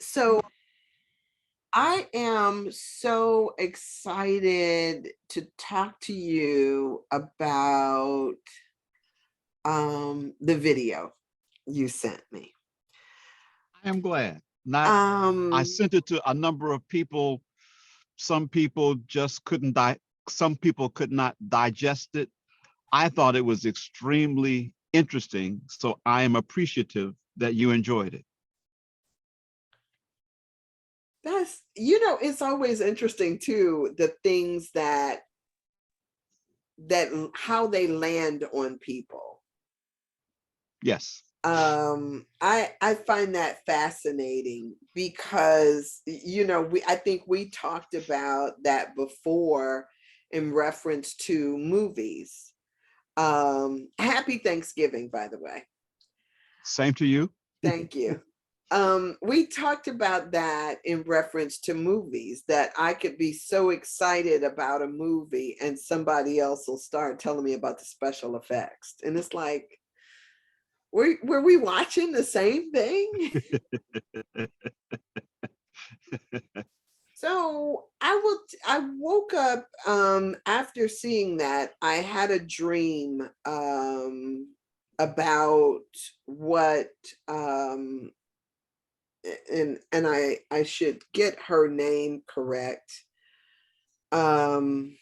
So I am so excited to talk to you about the video you sent me. I am glad. Not, I Um, sent it to a number of people. Some people just couldn't some people could not digest it. I thought it was extremely interesting. So I am appreciative that you enjoyed it. it's always interesting too, the things that how they land on people. Yes. I find that fascinating because I think we talked about that before in reference to movies. Happy Thanksgiving, by the way. Same to you. Thank you. We talked about that in reference to movies, that I could be so excited about a movie and somebody else will start telling me about the special effects. And it's like, were we watching the same thing? So I woke up after seeing that. I had a dream about what and I should get her name correct. Um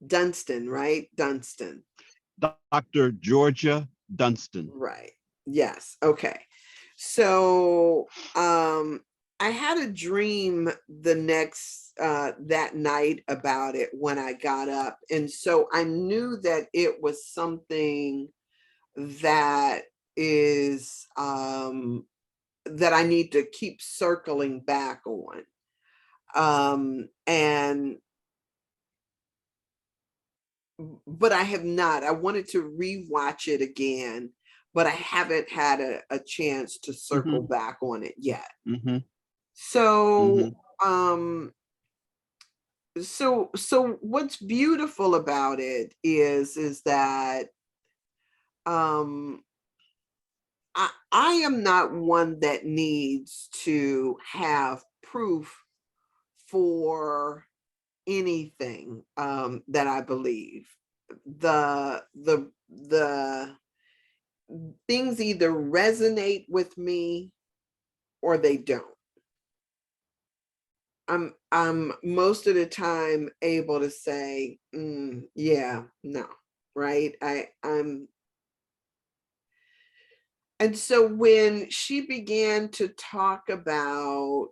Dunston, right? Dunston. Dr. Georgia Dunston. Right. Yes. Okay. So I had a dream the next that night about it when I got up. And so I knew that it was something that is that I need to keep circling back on. And but I have not. I wanted to rewatch it again, but I haven't had a chance to circle Mm-hmm. back on it yet. Mm-hmm. So, Mm-hmm. so what's beautiful about it is that um I am not one that needs to have proof for anything that I believe. The things either resonate with me or they don't. I'm most of the time able to say, yeah, no, right? I'm And so when she began to talk about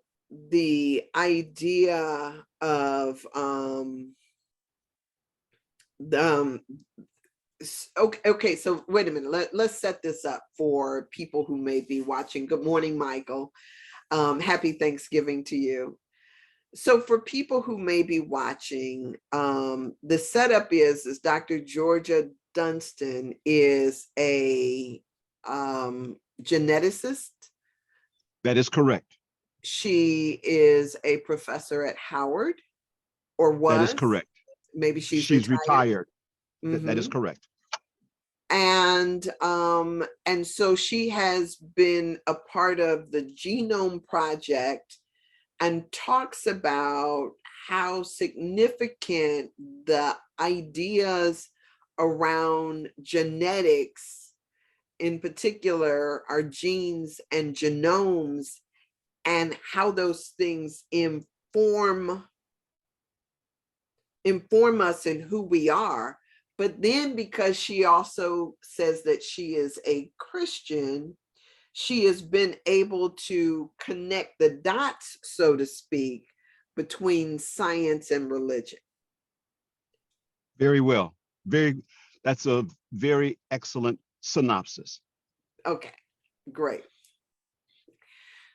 the idea of um okay, so wait a minute. Let's set this up for people who may be watching. Good morning, Michael. Happy Thanksgiving to you. So for people who may be watching, the setup is Dr. Georgia Dunston is a geneticist. That is correct. She is a professor at Howard, or That is was. correct. Maybe she's She's retired. retired. That is Mm-hmm. correct. And so she has been a part of the Genome Project and talks about how significant the ideas around genetics, in particular, our genes and genomes, and how those things inform us in who we are. But then, because she also says that she is a Christian, she has been able to connect the dots, so to speak, between science and religion. Very well. That's a very excellent synopsis. Okay, great.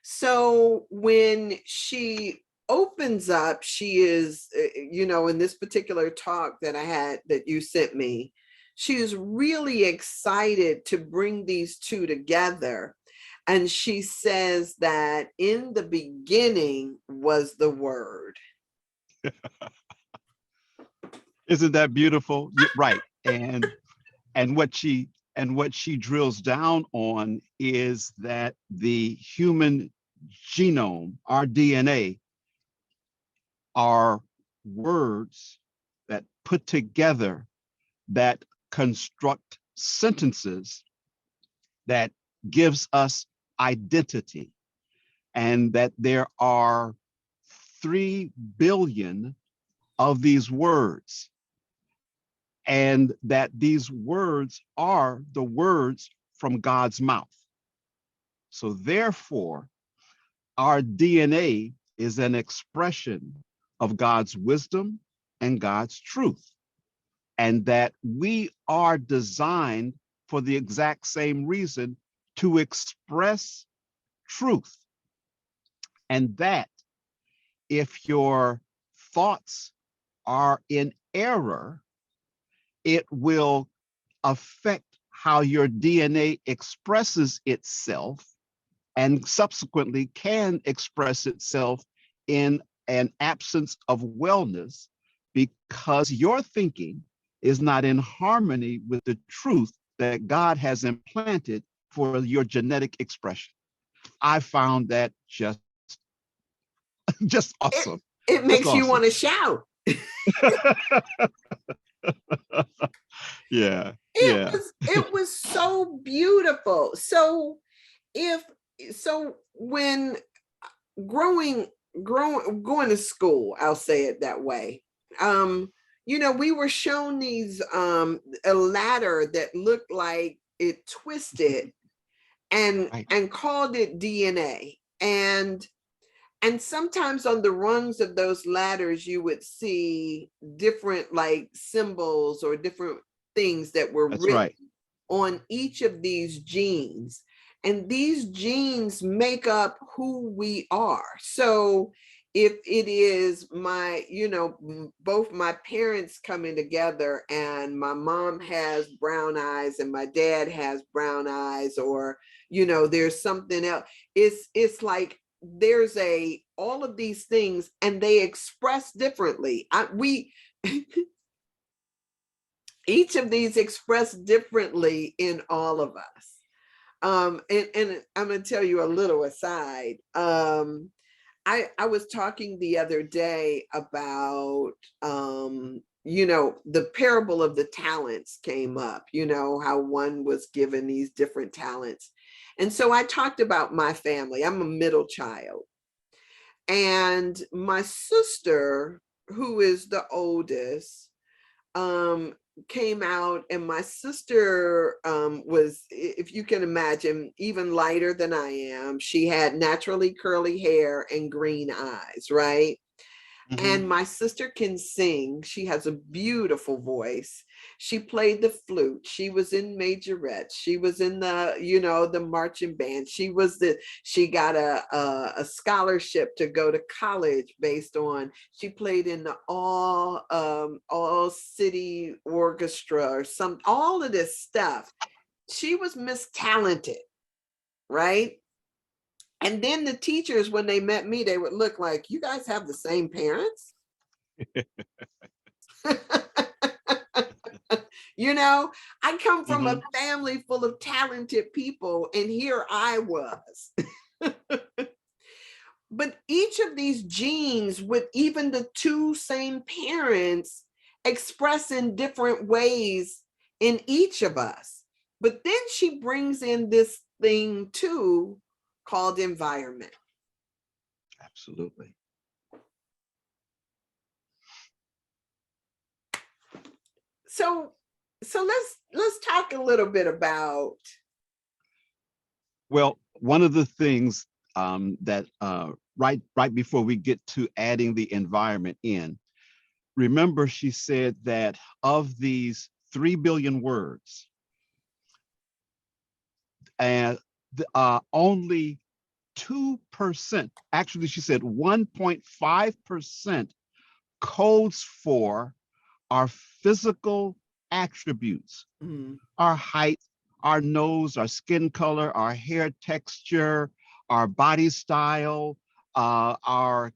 So when she opens up, she is, in this particular talk that I had that you sent me, she is really excited to bring these two together. And she says that in the beginning was the word. Isn't that beautiful? Right. And what she And what she drills down on is that the human genome, our DNA, are words that put together that construct sentences that gives us identity, and that there are 3 billion of these words, and that these words are the words from God's mouth. So therefore, our DNA is an expression of God's wisdom and God's truth, and that we are designed for the exact same reason, to express truth. And that if your thoughts are in error, it will affect how your DNA expresses itself, and subsequently can express itself in an absence of wellness, because your thinking is not in harmony with the truth that God has implanted for your genetic expression. I found that just awesome. It Just makes you awesome. want to shout. Yeah. It was so beautiful. So when going to school, I'll say it that way. We were shown these a ladder that looked like it twisted and Right. and called it DNA. And sometimes on the rungs of those ladders, you would see different like symbols or different things that were That's written right. on each of these genes. And these genes make up who we are. So if it is both my parents coming together and my mom has brown eyes and my dad has brown eyes, or, there's something else, it's like there's all of these things and they express differently. Each of these express differently in all of us. And I'm going to tell you a little aside. I was talking the other day about, the parable of the talents came up, how one was given these different talents. And so I talked about my family. I'm a middle child. And my sister, who is the oldest, came out, and my sister was, if you can imagine, even lighter than I am. She had naturally curly hair and green eyes, right? Mhm. And my sister can sing. She has a beautiful voice. She played the flute. She was in majorettes. She was in the marching band. She got a scholarship to go to college based on, she played in the all city orchestra or all of this stuff. She was Miss Talented, right? And then the teachers, when they met me, they would look like, you guys have the same parents? I come from a family full of talented people, and here I was. But each of these genes, with even the 2 same parents, express in different ways in each of us. But then she brings in this thing too called environment. Absolutely. So let's talk a little bit about. Well, one of the things that right before we get to adding the environment in, remember she said that of these 3 billion words, and only 2%, actually she said 1.5% codes for our physical attributes, our height, our nose, our skin color, our hair texture, our body style, our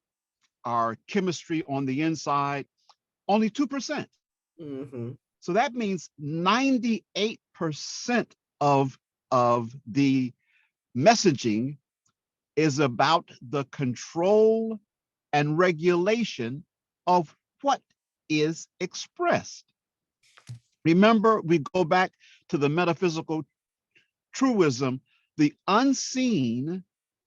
chemistry on the inside. Only 2%. Mm-hmm. So that means 98% of the messaging is about the control and regulation of what is expressed. Remember, we go back to the metaphysical truism, the unseen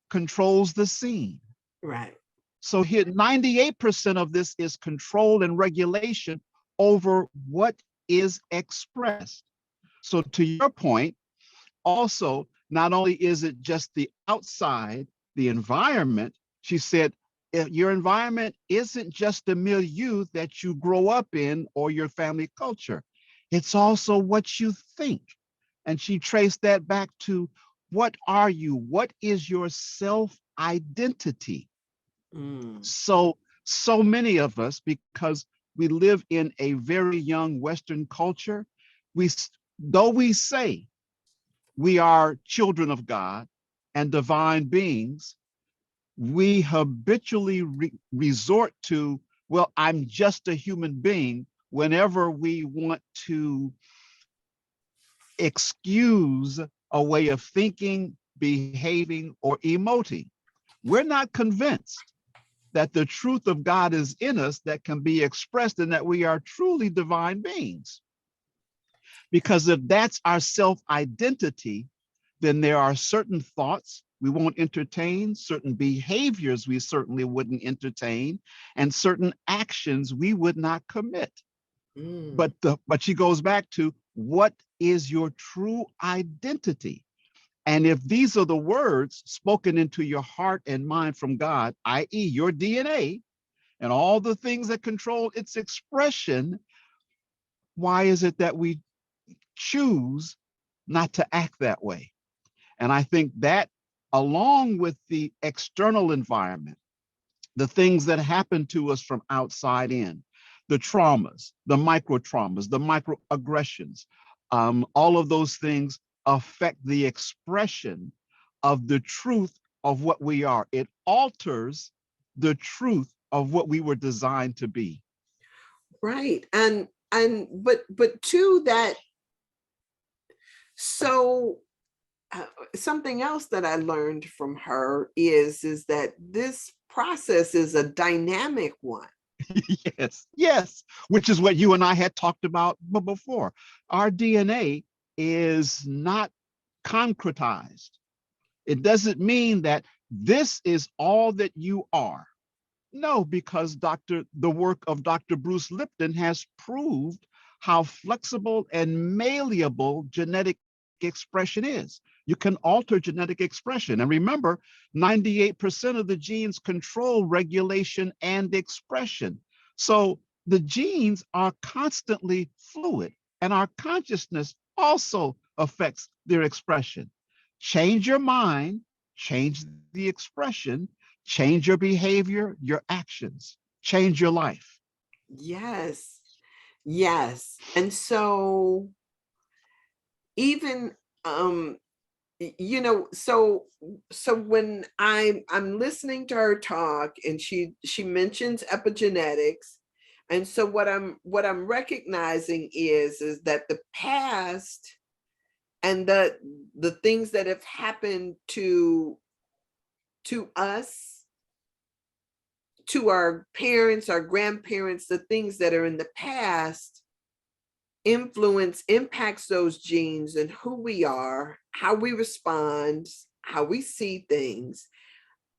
controls the seen. Right. So here, 98% of this is control and regulation over what is expressed. So to your point, also, not only is it just the outside, the environment, she said, your environment isn't just the milieu that you grow up in or your family culture. It's also what you think. And she traced that back to what are you? What is your self-identity? So many of us, because we live in a very young Western culture, though we say we are children of God and divine beings, we habitually resort to, well, I'm just a human being whenever we want to excuse a way of thinking, behaving, or emoting. We're not convinced that the truth of God is in us that can be expressed and that we are truly divine beings. Because if that's our self-identity, then there are certain thoughts we won't entertain, certain behaviors we certainly wouldn't entertain, and certain actions we would not commit. But she goes back to, what is your true identity? And if these are the words spoken into your heart and mind from God, i.e. your DNA, and all the things that control its expression, why is it that we choose not to act that way? And I think that, along with the external environment, the things that happen to us from outside in, the traumas, the micro traumas, the microaggressions, all of those things affect the expression of the truth of what we are. It alters the truth of what we were designed to be. Right. But to that, so something else that I learned from her is that this process is a dynamic one. Yes, which is what you and I had talked about before. Our DNA is not concretized. It doesn't mean that this is all that you are. No, because the work of Dr. Bruce Lipton has proved how flexible and malleable genetic expression is. You can alter genetic expression. And remember, 98% of the genes control regulation and expression. So the genes are constantly fluid, and our consciousness also affects their expression. Change your mind, change the expression, change your behavior, your actions, change your life. Yes. Yes. And so even so when I'm listening to her talk, and she mentions epigenetics, and so what I'm recognizing is that the past and the things that have happened to us, to our parents, our grandparents, the things that are in the past impacts those genes and who we are, how we respond, how we see things.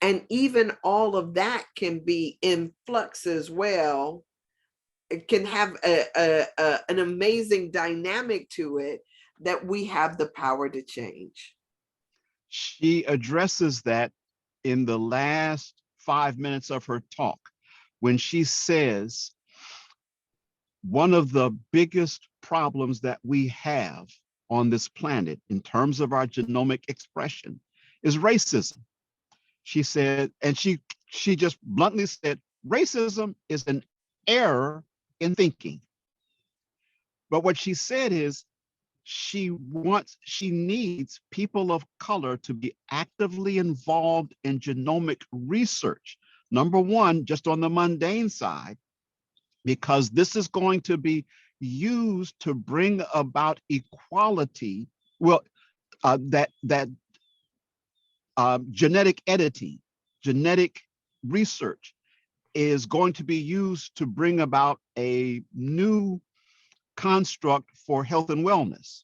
And even all of that can be in flux as well. It can have an amazing dynamic to it that we have the power to change. She addresses that in the last 5 minutes of her talk, when she says, one of the biggest problems that we have on this planet in terms of our genomic expression is racism. She said, and she just bluntly said, racism is an error in thinking. But what she said is, she needs people of color to be actively involved in genomic research. Number one, just on the mundane side, because this is going to be used to bring about equality. Well, that genetic editing, genetic research is going to be used to bring about a new construct for health and wellness,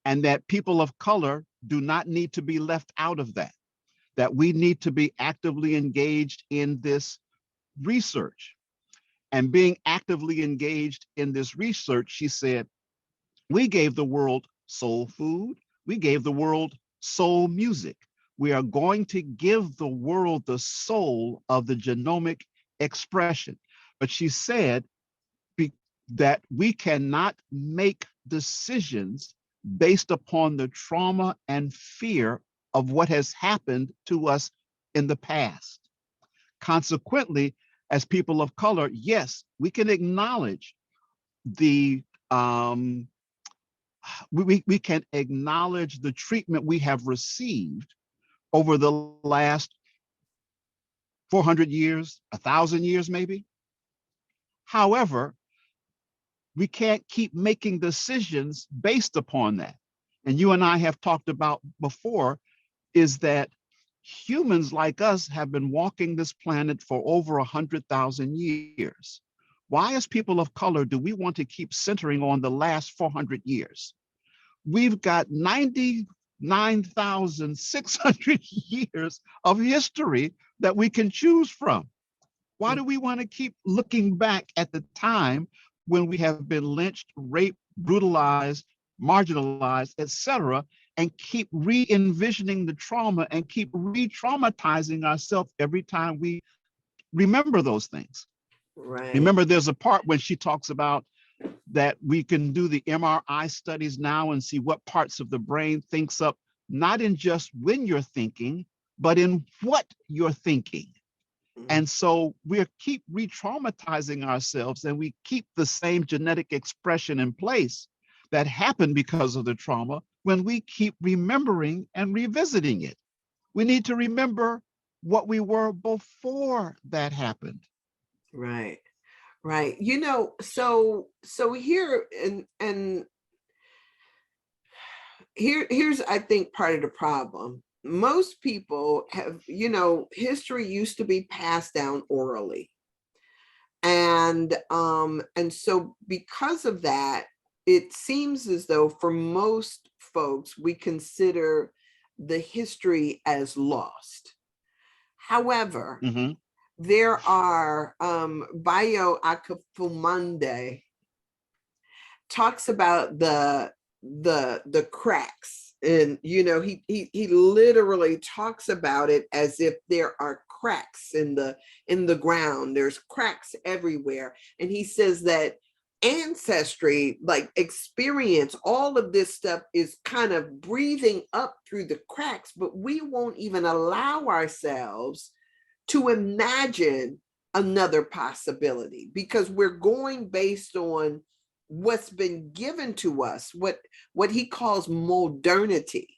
and that people of color do not need to be left out of that we need to be actively engaged in this research. And being actively engaged in this research, she said, we gave the world soul food, we gave the world soul music. We are going to give the world the soul of the genomic expression. But she said that we cannot make decisions based upon the trauma and fear of what has happened to us in the past. Consequently, as people of color, yes, we can acknowledge the we can acknowledge the treatment we have received over the last 400 years, 1,000 years maybe. However, we can't keep making decisions based upon that. And you and I have talked about before is that humans like us have been walking this planet for over 100,000 years. Why, as people of color, do we want to keep centering on the last 400 years? We've got 99,600 years of history that we can choose from. Why do we want to keep looking back at the time when we have been lynched, raped, brutalized, marginalized, etc., and keep re-envisioning the trauma and keep re-traumatizing ourselves every time we remember those things? Right. Remember, there's a part when she talks about that we can do the MRI studies now and see what parts of the brain thinks up, not in just when you're thinking, but in what you're thinking. And so we keep re-traumatizing ourselves, and we keep the same genetic expression in place that happened because of the trauma when we keep remembering and revisiting it. We need to remember what we were before that happened. Right. Right. You know, so here and here's I think part of the problem. Most people have, you know, history used to be passed down orally. And so because of that, it seems as though for most folks we consider the history as lost. However, there are Bayo Akafumande talks about the cracks, and you know he literally talks about it as if there are cracks in the ground. There's cracks everywhere, and he says that ancestry, like experience, all of this stuff is kind of breathing up through the cracks, but we won't even allow ourselves to imagine another possibility because we're going based on what's been given to us, what he calls modernity,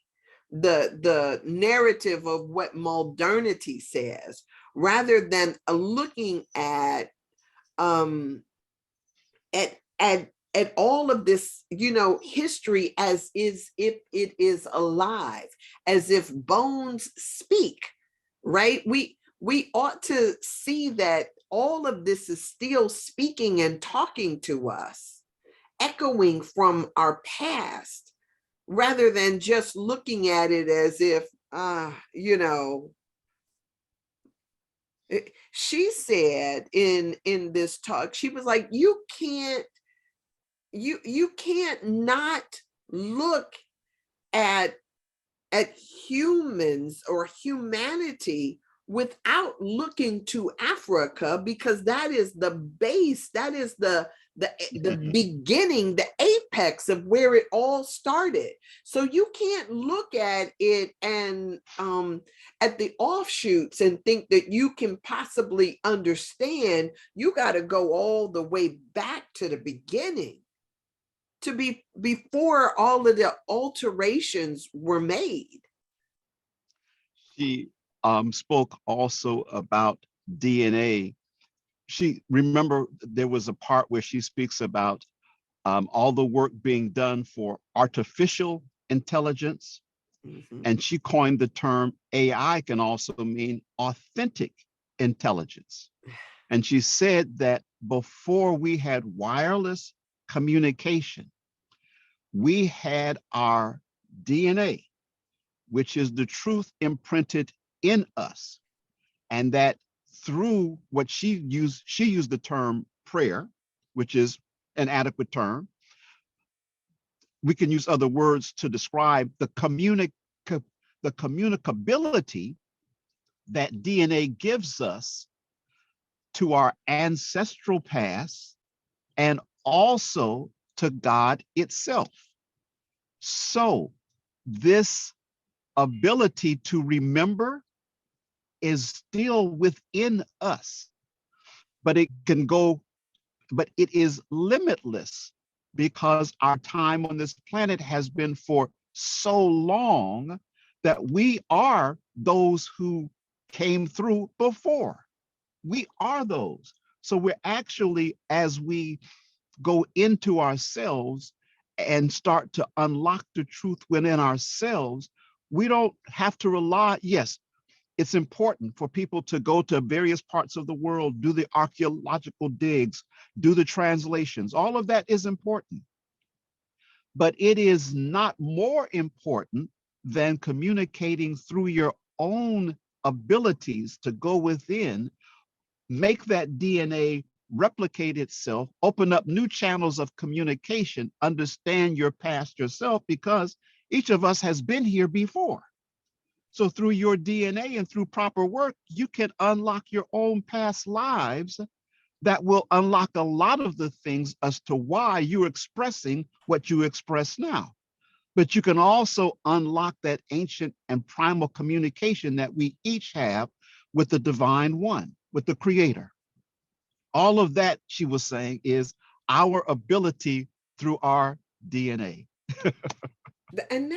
the narrative of what modernity says, rather than looking at all of this, you know, history as is if it is alive, as if bones speak, right? We ought to see that all of this is still speaking and talking to us, echoing from our past, rather than just looking at it as if, you know, she said in this talk, she was like, you can't not look at humans or humanity without looking to Africa, because that is the base, that is the beginning, the apex of where it all started. So you can't look at it and at the offshoots and think that you can possibly understand. You got to go all the way back to the beginning, to be before all of the alterations were made. She spoke also about DNA. She, remember, there was a part where she speaks about all the work being done for artificial intelligence. Mhm. And she coined the term AI can also mean authentic intelligence. And she said that before we had wireless communication, we had our DNA, which is the truth imprinted in us. And that through what she used the term prayer, which is an adequate term. We can use other words to describe the communicability that DNA gives us to our ancestral past and also to God itself. So this ability to remember is still within us, but it is limitless because our time on this planet has been for so long that we are those who came through before. We are those. So we're actually, as we go into ourselves and start to unlock the truth within ourselves, we don't have to rely. Yes, it's important for people to go to various parts of the world, do the archaeological digs, do the translations. All of that is important. But it is not more important than communicating through your own abilities to go within, make that DNA replicate itself, open up new channels of communication, understand your past yourself, because each of us has been here before. So through your DNA and through proper work, you can unlock your own past lives that will unlock a lot of the things as to why you're expressing what you express now. But you can also unlock that ancient and primal communication that we each have with the divine one, with the creator. All of that, she was saying, is our ability through our DNA. And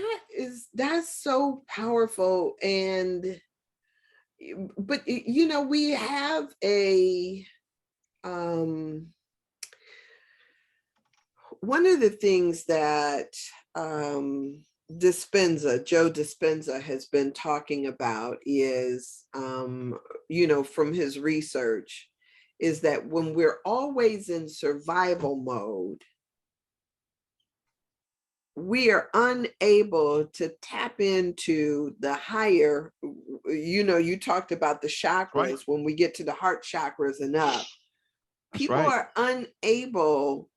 that's so powerful. And but you know, we have a one of the things that Joe Dispenza has been talking about is, you know, from his research, is that when we're always in survival mode, we are unable to tap into the higher, you know, you talked about the chakras. Right. When we get to the heart chakras and up, That's people right. are unable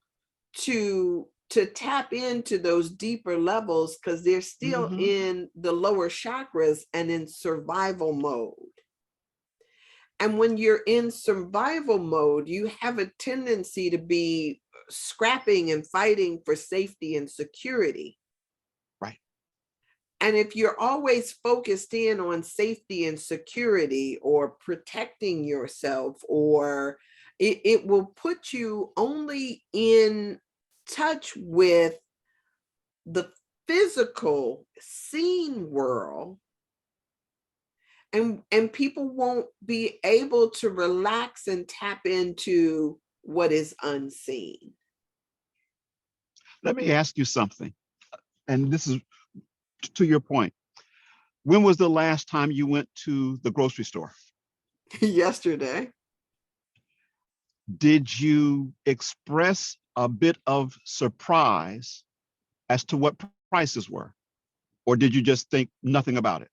to tap into those deeper levels because they're still Mm-hmm. in the lower chakras and in survival mode. And when you're in survival mode, you have a tendency to be scrapping and fighting for safety and security. Right. And if you're always focused in on safety and security or protecting yourself, or it will put you only in touch with the physical seen world, and people won't be able to relax and tap into what is unseen. Let me ask you something, and this is to your point. When was the last time you went to the grocery store? Yesterday. Did you express a bit of surprise as to what prices were? Or did you just think nothing about it?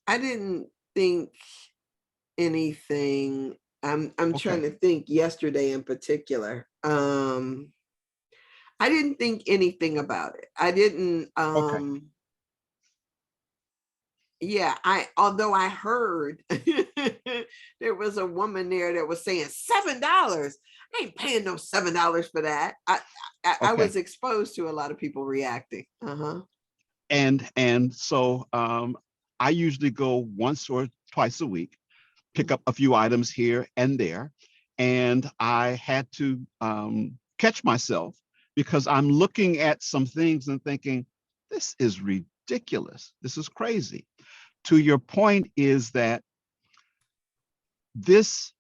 I didn't think anything. I'm trying Okay. to think yesterday in particular. I didn't think anything about it. I didn't Okay. yeah, although I heard there was a woman there that was saying $7. I ain't paying no $7 for that. I Okay. was exposed to a lot of people reacting. Uh-huh. And so I usually go once or twice a week, pick up a few items here and there. And I had to catch myself because I'm looking at some things and thinking, this is ridiculous. This is crazy. To your point is that this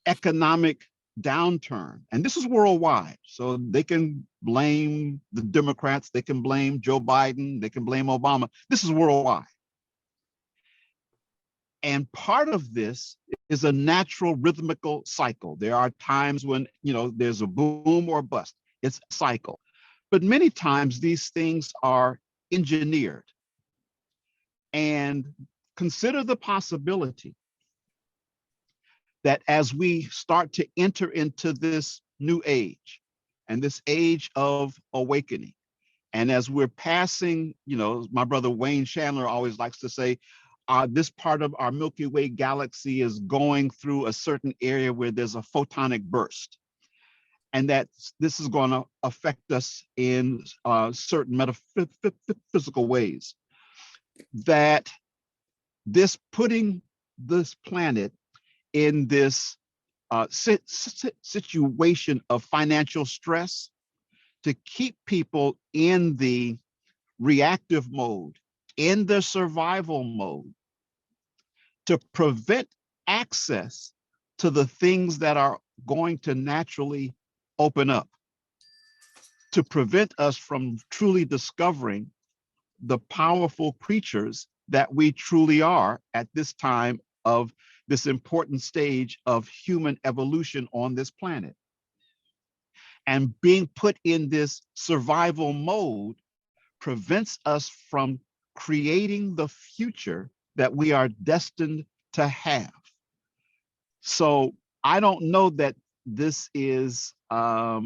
economic downturn, and this is worldwide, so they can blame the Democrats, they can blame Joe Biden, they can blame Obama. This is worldwide. And part of this is a natural rhythmical cycle. There are times when, there's a boom or bust. It's a cycle. But many times these things are engineered. And consider the possibility that as we start to enter into this new age and this age of awakening, and as we're passing, my brother Wayne Chandler always likes to say, this part of our Milky Way galaxy is going through a certain area where there's a photonic burst, and that this is going to affect us in certain metaphysical ways. That this putting this planet in this situation of financial stress to keep people in the reactive mode, in the survival mode, to prevent access to the things that are going to naturally open up, to prevent us from truly discovering the powerful creatures that we truly are at this time of this important stage of human evolution on this planet. And being put in this survival mode prevents us from creating the future that we are destined to have. So I don't know that this is a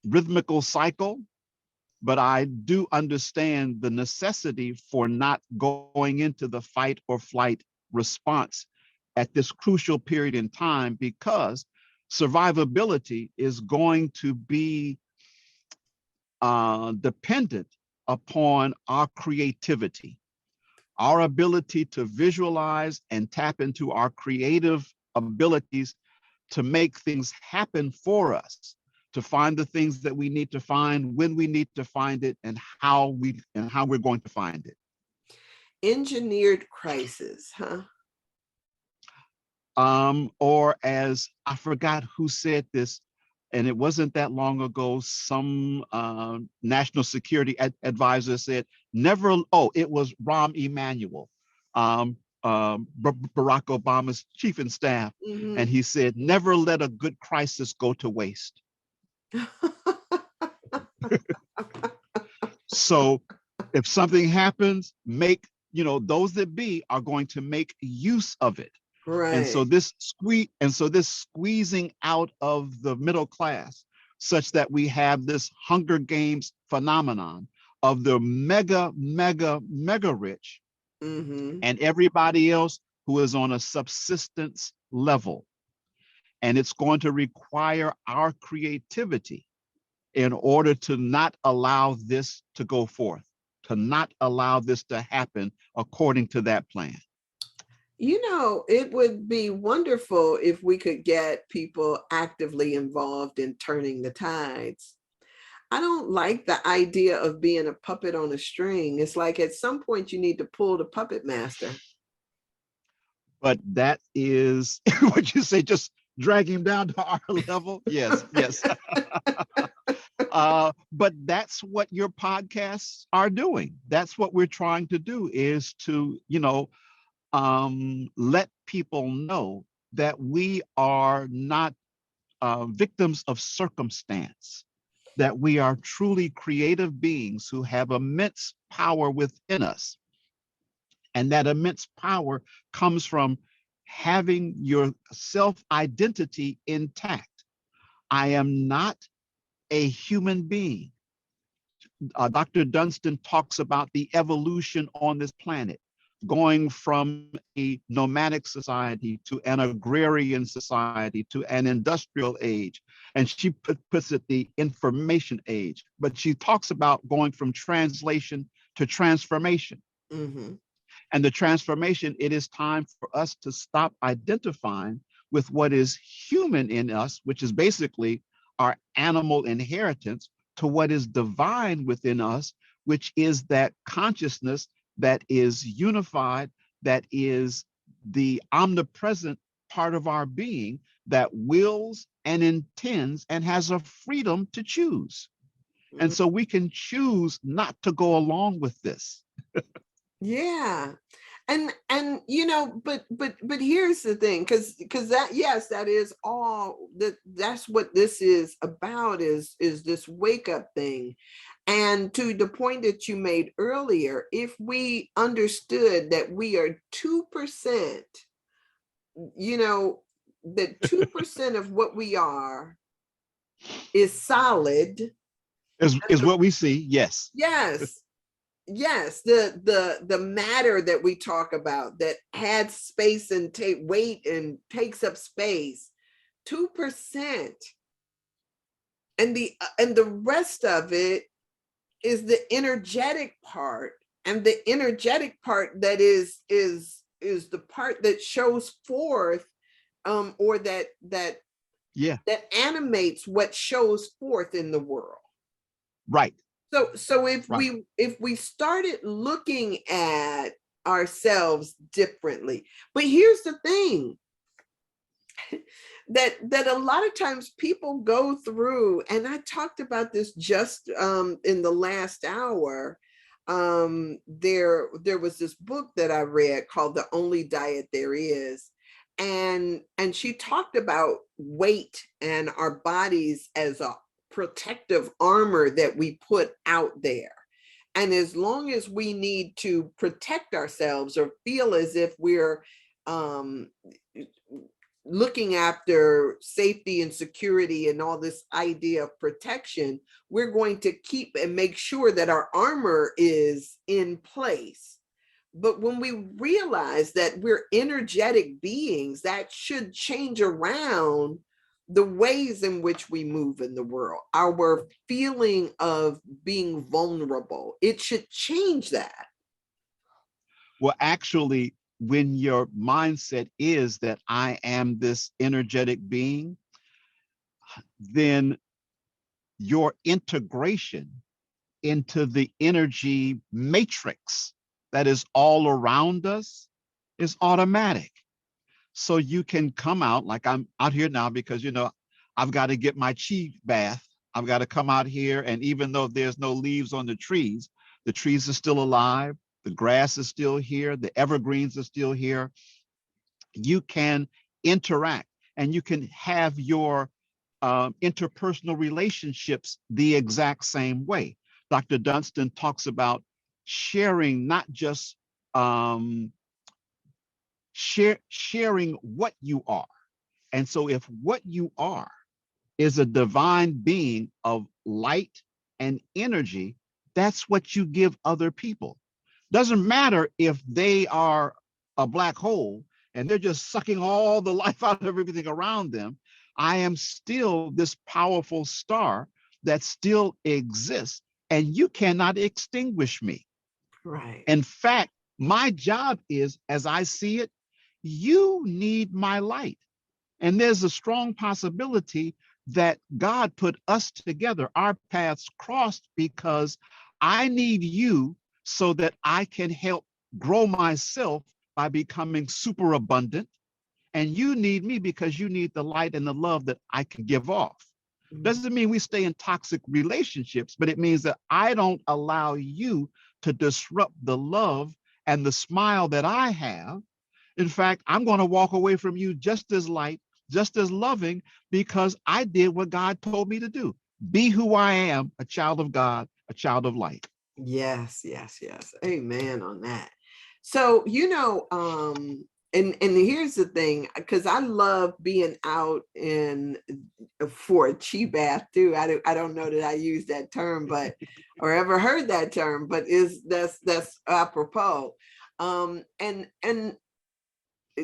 rhythmical cycle, but I do understand the necessity for not going into the fight or flight response at this crucial period in time, because survivability is going to be dependent upon our creativity, our ability to visualize and tap into our creative abilities to make things happen for us, to find the things that we need to find when we need to find it, and how we're going to find it. Engineered crisis, huh? Or as I forgot who said this, and it wasn't that long ago, some national security advisor said, it was Rahm Emanuel, Barack Obama's chief of staff. Mm-hmm. And he said, never let a good crisis go to waste. So if something happens, those that be are going to make use of it. Right. And so this squeezing out of the middle class, such that we have this Hunger Games phenomenon of the mega rich, mm-hmm. and everybody else who is on a subsistence level. And it's going to require our creativity in order to not allow this to go forth, to not allow this to happen according to that plan. It would be wonderful if we could get people actively involved in turning the tides. I don't like the idea of being a puppet on a string. It's like at some point you need to pull the puppet master. But that is what you say, just drag him down to our level. Yes. But that's what your podcasts are doing. That's what we're trying to do, is to, let people know that we are not victims of circumstance, that we are truly creative beings who have immense power within us. And that immense power comes from having your self-identity intact. I am not a human being. Dr. Dunston talks about the evolution on this planet, going from a nomadic society to an agrarian society to an industrial age. And she puts it the information age, but she talks about going from translation to transformation. Mm-hmm. And the transformation, it is time for us to stop identifying with what is human in us, which is basically our animal inheritance, to what is divine within us, which is that consciousness that is unified, that is the omnipresent part of our being that wills and intends and has a freedom to choose. And so we can choose not to go along with this. Yeah. And you know, but here's the thing, because that, yes, that is all that's what this is about, is this wake up thing. And to the point that you made earlier, if we understood that we are 2%, you know, that 2% of what we are is solid. Is what we see. Yes. Yes. Yes, the matter that we talk about that adds space and take weight and takes up space, 2%, and the rest of it is the energetic part, and the energetic part that is the part that shows forth, or that Yeah. that animates what shows forth in the world. Right. So if Right. we started looking at ourselves differently, but here's the thing, that a lot of times people go through, and I talked about this just in the last hour. There was this book that I read called The Only Diet There Is, and she talked about weight and our bodies as a protective armor that we put out there. And as long as we need to protect ourselves or feel as if we're um, looking after safety and security and all this idea of protection, we're going to keep and make sure that our armor is in place. But when we realize that we're energetic beings, that should change around the ways in which we move in the world, our feeling of being vulnerable. It should change that. Well, actually, when your mindset is that I am this energetic being, then your integration into the energy matrix that is all around us is automatic. So you can come out like I'm out here now because, I've got to get my chi bath. I've got to come out here. And even though there's no leaves on the trees are still alive. The grass is still here. The evergreens are still here. You can interact and you can have your interpersonal relationships the exact same way. Dr. Dunston talks about sharing, not just sharing what you are. And so if what you are is a divine being of light and energy, that's what you give other people. Doesn't matter if they are a black hole and they're just sucking all the life out of everything around them. I am still this powerful star that still exists, and you cannot extinguish me. Right. In fact, my job is, as I see it, you need my light. And there's a strong possibility that God put us together, our paths crossed, because I need you so that I can help grow myself by becoming super abundant. And you need me because you need the light and the love that I can give off. Doesn't mean we stay in toxic relationships, but it means that I don't allow you to disrupt the love and the smile that I have. In fact, I'm going to walk away from you just as light, just as loving, because I did what God told me to do. Be who I am, a child of God, a child of light. Yes, yes, yes. Amen on that. So, and here's the thing, because I love being out in for a chi bath too. I don't know that I use that term, but or ever heard that term, but that's apropos. And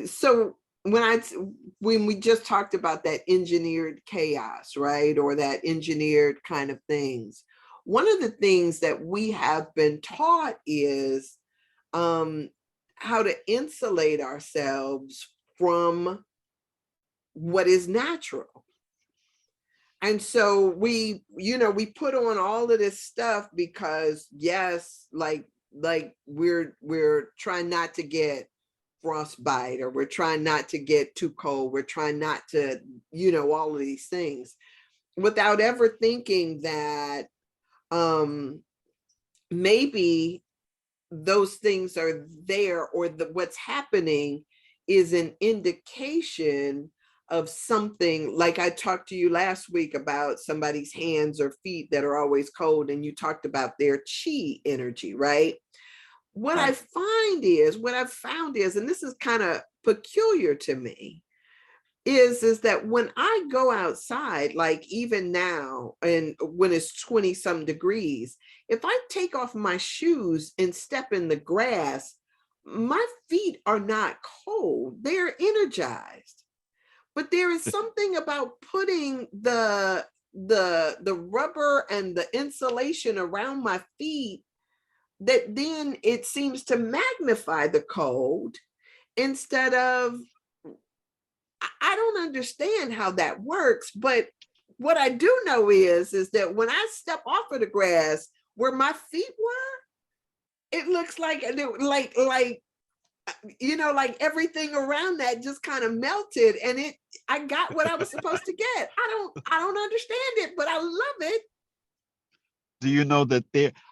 so when we just talked about that engineered chaos, right, or that engineered kind of things, one of the things that we have been taught is how to insulate ourselves from what is natural. And so we put on all of this stuff because, yes, like we're trying not to get frostbite, or we're trying not to get too cold. We're trying not to, all of these things without ever thinking that maybe those things are there, or what's happening is an indication of something. Like I talked to you last week about somebody's hands or feet that are always cold, and you talked about their chi energy, right? What Right. what I've found is, and this is kind of peculiar to me, is that when I go outside, like even now, and when it's 20 some degrees, if I take off my shoes and step in the grass, my feet are not cold, they're energized. But there is something about putting the rubber and the insulation around my feet that then it seems to magnify the cold, instead of, I don't understand how that works. But what I do know is that when I step off of the grass where my feet were, it looks like everything around that just kind of melted, and I got what I was supposed to get. I don't understand it, but I love it. Do you know that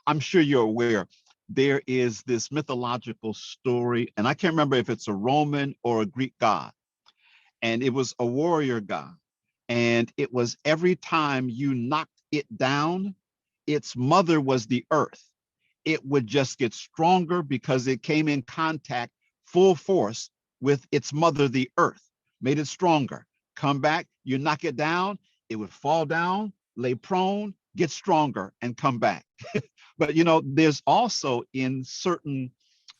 I'm sure you're aware, there is this mythological story, and I can't remember if it's a Roman or a Greek god, and it was a warrior god. And it was every time you knocked it down, its mother was the earth. It would just get stronger because it came in contact full force with its mother, the earth, made it stronger. Come back, you knock it down, it would fall down, lay prone, get stronger, and come back. But there's also in certain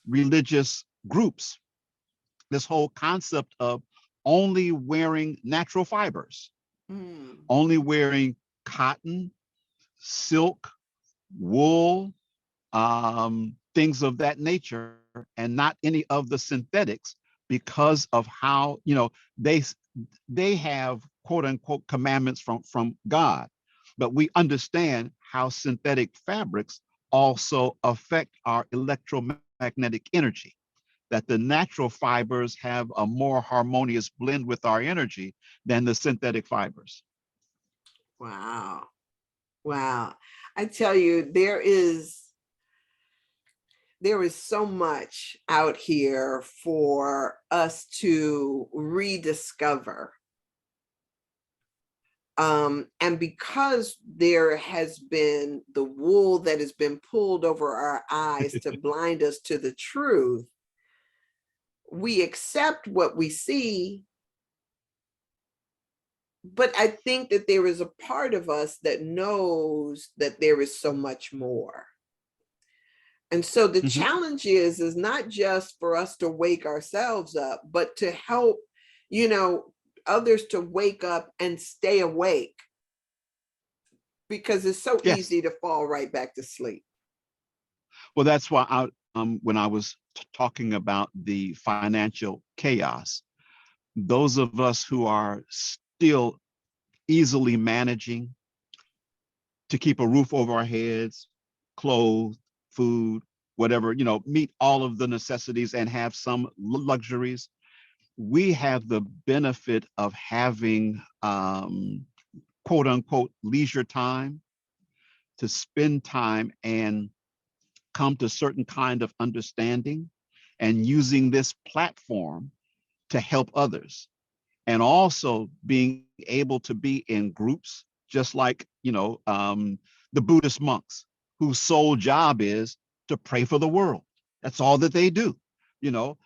religious groups this whole concept of only wearing natural fibers, only wearing cotton, silk, wool, things of that nature, and not any of the synthetics, because of how they have quote unquote commandments from God. But we understand how synthetic fabrics also affect our electromagnetic energy, that the natural fibers have a more harmonious blend with our energy than the synthetic fibers. Wow. Wow. I tell you, there is so much out here for us to rediscover. And because there has been the wool that has been pulled over our eyes to blind us to the truth, we accept what we see. But I think that there is a part of us that knows that there is so much more. And so the Mhm. challenge is not just for us to wake ourselves up, but to help, others to wake up and stay awake, because it's so Yes. easy to fall right back to sleep. Well, that's why when I was talking about the financial chaos, those of us who are still easily managing to keep a roof over our heads, clothes, food, whatever, meet all of the necessities and have some luxuries, we have the benefit of having quote unquote leisure time to spend time and come to certain kind of understanding, and using this platform to help others, and also being able to be in groups, just like the Buddhist monks, whose sole job is to pray for the world. That's all that they do. you know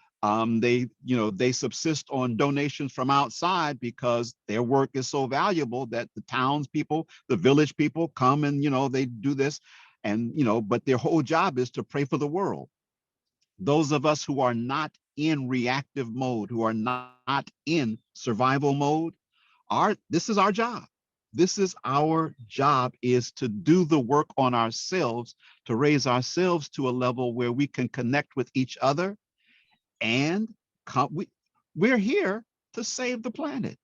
they subsist on donations from outside, because their work is so valuable that the townspeople, the village people come and they do this. And but their whole job is to pray for the world. Those of us who are not in reactive mode, who are not in survival mode, this is our job. This is our job, is to do the work on ourselves, to raise ourselves to a level where we can connect with each other. And we're here to save the planet.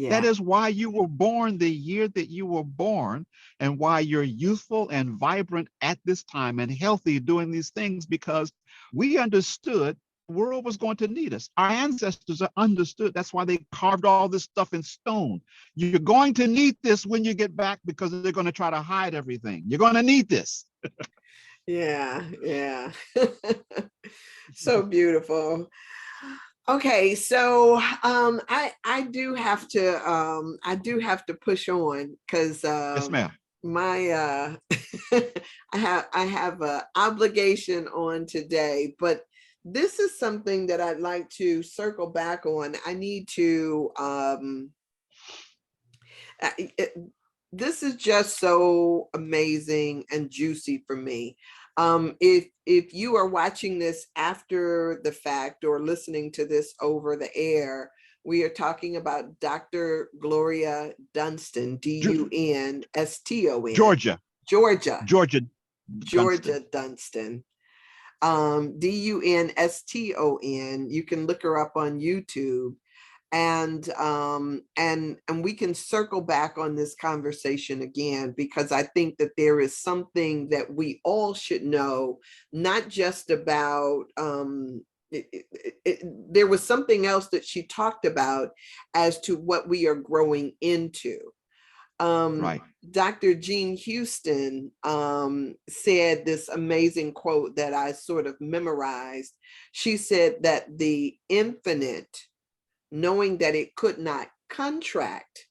That Yeah. is why you were born the year that you were born, and why you're youthful and vibrant at this time and healthy doing these things, because we understood world was going to need us. Our ancestors are understood. That's why they carved all this stuff in stone. You're going to need this when you get back because they're going to try to hide everything. You're going to need this. Yeah, yeah. So beautiful. Okay, so I do have to push on because Yes, ma'am. my I have a obligation on today, but this is something that I'd like to circle back on. I need to this is just so amazing and juicy for me. If you are watching this after the fact or listening to this over the air, we are talking about Dr. Gloria Dunston, Dunston, Georgia, Georgia, Georgia, Georgia Dunston. Dunston, Dunston. You can look her up on YouTube, and we can circle back on this conversation again, because I think that there is something that we all should know, not just about there was something else that she talked about as to what we are growing into. Right. Dr. Jean Houston said this amazing quote that I sort of memorized. She said that the infinite, knowing that it could not contract,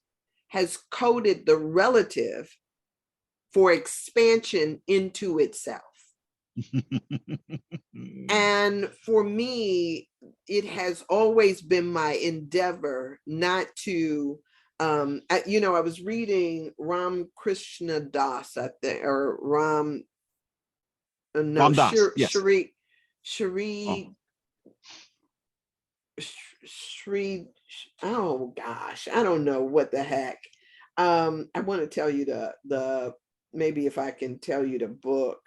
has coded the relative for expansion into itself. And for me, it has always been my endeavor not to, I was reading Ram Krishna Das, I think, or Ram, no, Ram Dass, yes. Shri, Oh. Shri, oh gosh, I don't know what the heck. I want to tell you the maybe if I can tell you the book.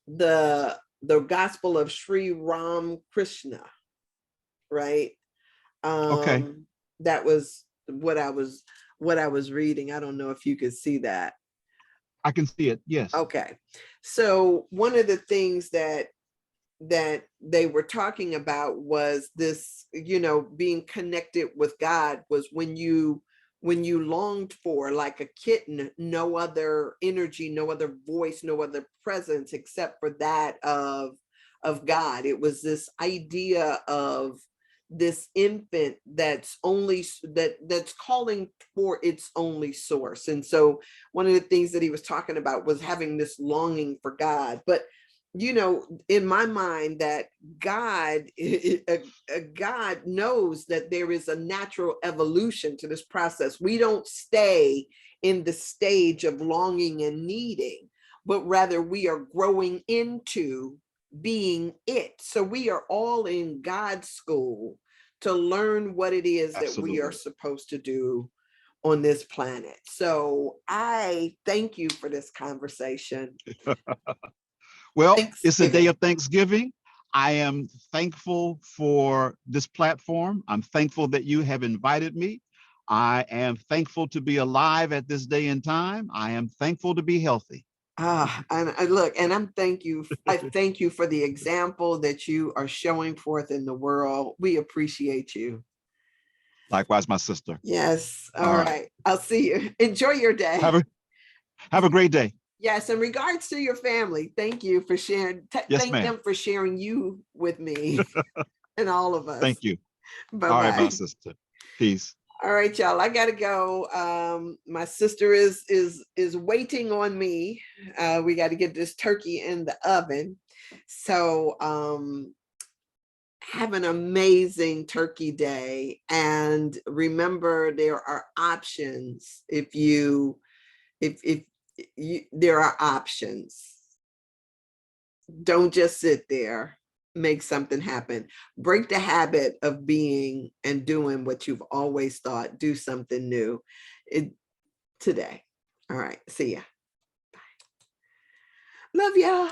The Gospel of Sri Ram Krishna, right? Okay. That was what I was reading. I don't know if you could see that. I can see it. Yes. Okay. So one of the things that they were talking about was this, being connected with God, was when you longed for, like a kitten, no other energy, no other voice, no other presence except for that of God. It was this idea of this infant that's calling for its only source. And so one of the things that he was talking about was having this longing for God. But in my mind, that God knows that there is a natural evolution to this process. We don't stay in the stage of longing and needing, but rather we are growing into being it. So we are all in God's school to learn what it is that we are Absolutely. supposed to do on this planet. So I thank you for this conversation. Well, it's a day Thanksgiving. of Thanksgiving. I am thankful for this platform. I'm thankful that you have invited me. I am thankful to be alive at this day and time. I am thankful to be healthy. And I look, and I thank you for the example that you are showing forth in the world. We appreciate you. Likewise, my sister. Yes. All All right. right. I'll see you. Enjoy your day. Have a have a great day. Yes. In regards to your family, thank you for sharing. Yes, Thank ma'am. them for sharing you with me and all of us. Thank you. All right, my Bye-bye. sister. Peace. All right, y'all. I gotta go. My sister is waiting on me. We got to get this turkey in the oven. So have an amazing turkey day, and remember there are options. If you there are options. Don't just sit there. Make something happen. Break the habit of being and doing what you've always thought. Do something new today. All right. See ya. Bye. Love y'all.